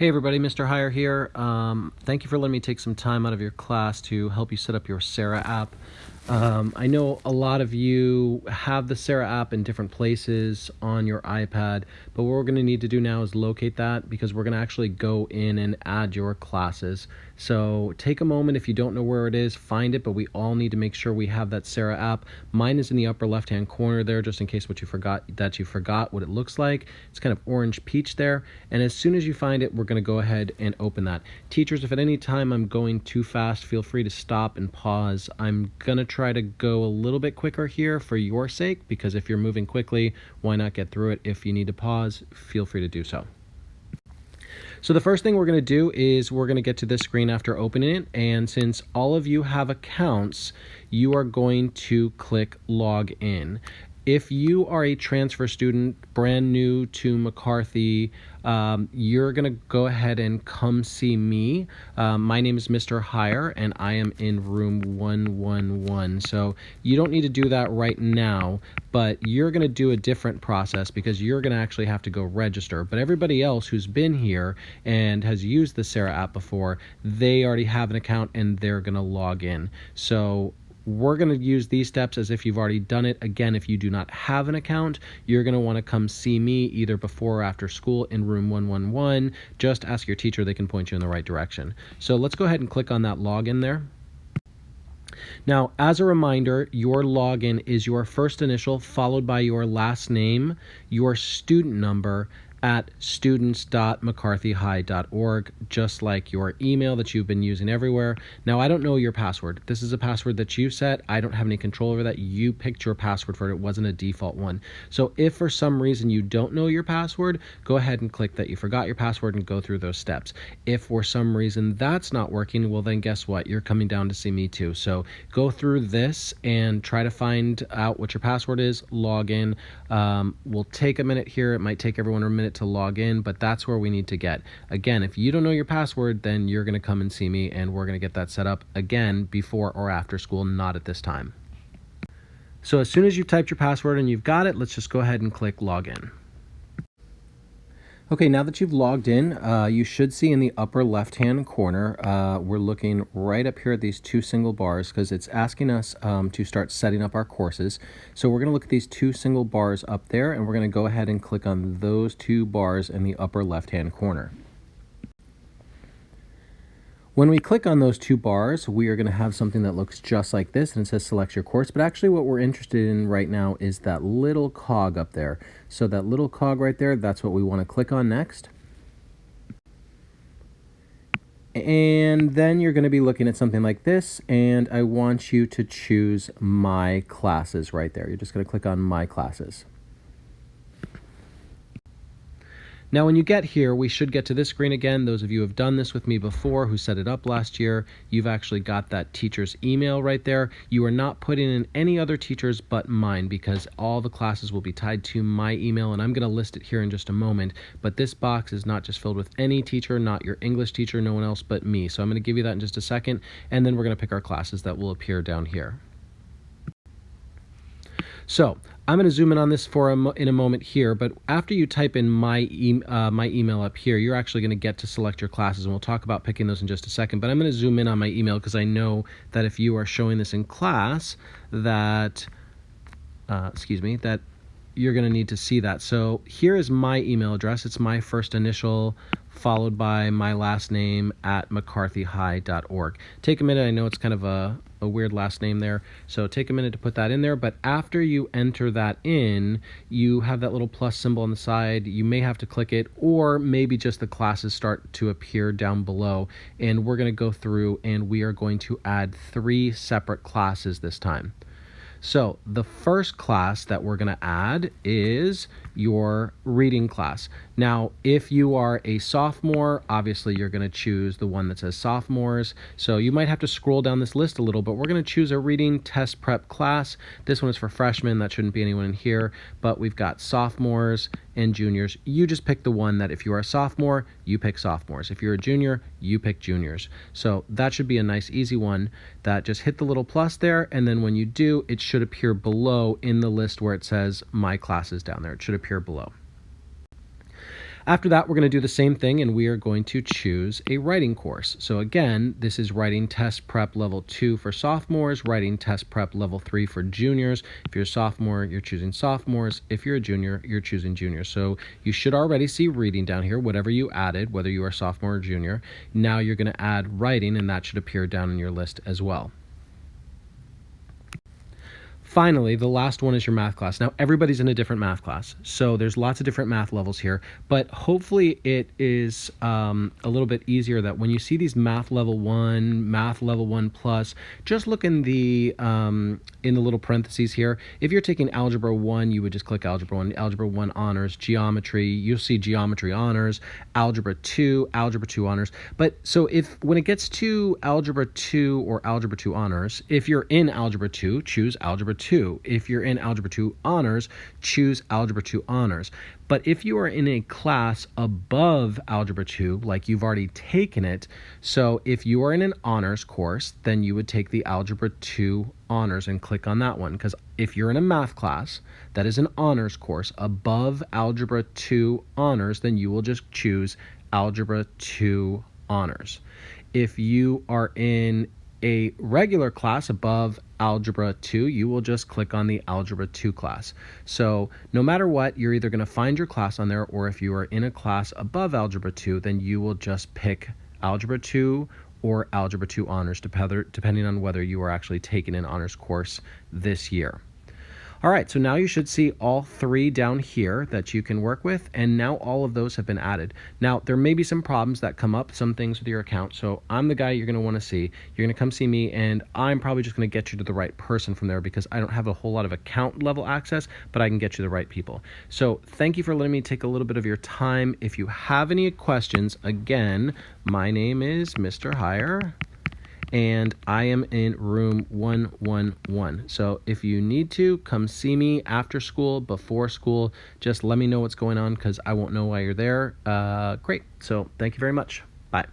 Hey everybody, Mr. Hire here. Thank you for letting me take some time out of your class to help you set up your SARA app. I know a lot of you have the SARA app in different places on your iPad, but what we're going to need to do now is locate that because we're going to actually go in and add your classes. So take a moment. If you don't know where it is, find it, but we all need to make sure we have that SARA app. Mine is in the upper left-hand corner there, just in case you forgot what it looks like. It's kind of orange peach there, and as soon as you find it, we're going to go ahead and open that. Teachers, if at any time I'm going too fast, feel free to stop and pause. I'm going to try to go a little bit quicker here for your sake, because if you're moving quickly, why not get through it? If you need to pause, feel free to do so. So the first thing we're going to do is we're going to get to this screen after opening it, and since all of you have accounts, you are going to click Log In. If you are a transfer student, brand new to McCarthy, you're going to go ahead and come see me. My name is Mr. Hire, and I am in room 111. So you don't need to do that right now, but you're going to do a different process because you're going to actually have to go register. But everybody else who's been here and has used the SARA app before, they already have an account and they're going to log in. So we're going to use these steps as if you've already done it. Again, if you do not have an account, you're going to want to come see me either before or after school in room 111. Just ask your teacher, they can point you in the right direction. So let's go ahead and click on that login there. Now, as a reminder, your login is your first initial followed by your last name, your student number, at students.mccarthyhigh.org, just like your email that you've been using everywhere. Now, I don't know your password. This is a password that you set. I don't have any control over that. You picked your password for it. It wasn't a default one. So if for some reason you don't know your password, go ahead and click that you forgot your password and go through those steps. If for some reason that's not working, well then guess what? You're coming down to see me too. So go through this and try to find out what your password is, log in. We'll take a minute here. It might take everyone a minute to log in, but that's where we need to get. Again, if you don't know your password, then you're going to come and see me and we're going to get that set up again before or after school, not at this time. So as soon as you've typed your password and you've got it, let's just go ahead and click login. Okay, now that you've logged in, you should see in the upper left-hand corner, we're looking right up here at these two single bars because it's asking us to start setting up our courses. So we're going to look at these two single bars up there, and we're going to go ahead and click on those two bars in the upper left-hand corner. When we click on those two bars, we are going to have something that looks just like this, and it says select your course. But actually what we're interested in right now is that little cog up there. So that little cog right there, that's what we want to click on next. And then you're going to be looking at something like this, and I want you to choose My Classes right there. You're just going to click on My Classes. Now when you get here, we should get to this screen again. Those of you who have done this with me before, who set it up last year, you've actually got that teacher's email right there. You are not putting in any other teachers but mine because all the classes will be tied to my email, and I'm going to list it here in just a moment. But this box is not just filled with any teacher, not your English teacher, no one else but me. So I'm going to give you that in just a second, and then we're going to pick our classes that will appear down here. So I'm going to zoom in on this in a moment here, but after you type in my email up here, you're actually going to get to select your classes, and we'll talk about picking those in just a second. But I'm going to zoom in on my email because I know that if you are showing this in class, that that you're going to need to see that. So here is my email address. It's my first initial followed by my last name at mccarthyhigh.org. Take a minute. I know it's kind of a weird last name there, so take a minute to put that in there. But after you enter that in, you have that little plus symbol on the side. You may have to click it, or maybe just the classes start to appear down below, and we're going to go through and we are going to add 3 separate classes this time. So the first class that we're going to add is your reading class. Now, if you are a sophomore, obviously you're going to choose the one that says Sophomores. So you might have to scroll down this list a little, but we're going to choose a reading test prep class. This one is for freshmen. That shouldn't be anyone in here, but we've got sophomores and juniors. You just pick the one that if you are a sophomore, you pick sophomores. If you're a junior, you pick juniors. So that should be a nice easy one. That just hit the little plus there, and then when you do, it should appear below in the list where it says My Classes down there. It should appear below. After that, we're going to do the same thing, and we are going to choose a writing course. So again, this is Writing Test Prep Level 2 for sophomores, Writing Test Prep Level 3 for juniors. If you're a sophomore, you're choosing sophomores. If you're a junior, you're choosing juniors. So you should already see reading down here, whatever you added, whether you are sophomore or junior. Now you're going to add writing, and that should appear down in your list as well. Finally, the last one is your math class. Now, everybody's in a different math class, so there's lots of different math levels here, but hopefully it is a little bit easier that when you see these math level 1 plus, just look in the little parentheses here. If you're taking Algebra 1, you would just click Algebra 1, Algebra 1 Honors, Geometry, you'll see Geometry Honors, Algebra 2 Honors. But so when it gets to Algebra 2 or Algebra 2 Honors, if you're in Algebra 2, choose Algebra 2. If you're in Algebra 2 Honors, choose Algebra 2 Honors. But if you are in a class above Algebra 2, like you've already taken it, so if you are in an honors course, then you would take the Algebra 2 Honors and click on that one. Because if you're in a math class that is an honors course above Algebra 2 Honors, then you will just choose Algebra 2 Honors. If you are in a regular class above Algebra 2, you will just click on the Algebra 2 class. So no matter what, you're either going to find your class on there, or if you are in a class above Algebra 2, then you will just pick Algebra 2 or Algebra 2 Honors, depending on whether you are actually taking an honors course this year. All right, so now you should see all three down here that you can work with, and now all of those have been added. Now, there may be some problems that come up, some things with your account, so I'm the guy you're going to want to see. You're going to come see me, and I'm probably just going to get you to the right person from there because I don't have a whole lot of account level access, but I can get you the right people. So thank you for letting me take a little bit of your time. If you have any questions, again, my name is Mr. Heyer, and I am in room 111. So if you need to, come see me after school, before school. Just let me know what's going on because I won't know why you're there. Great. So thank you very much. Bye.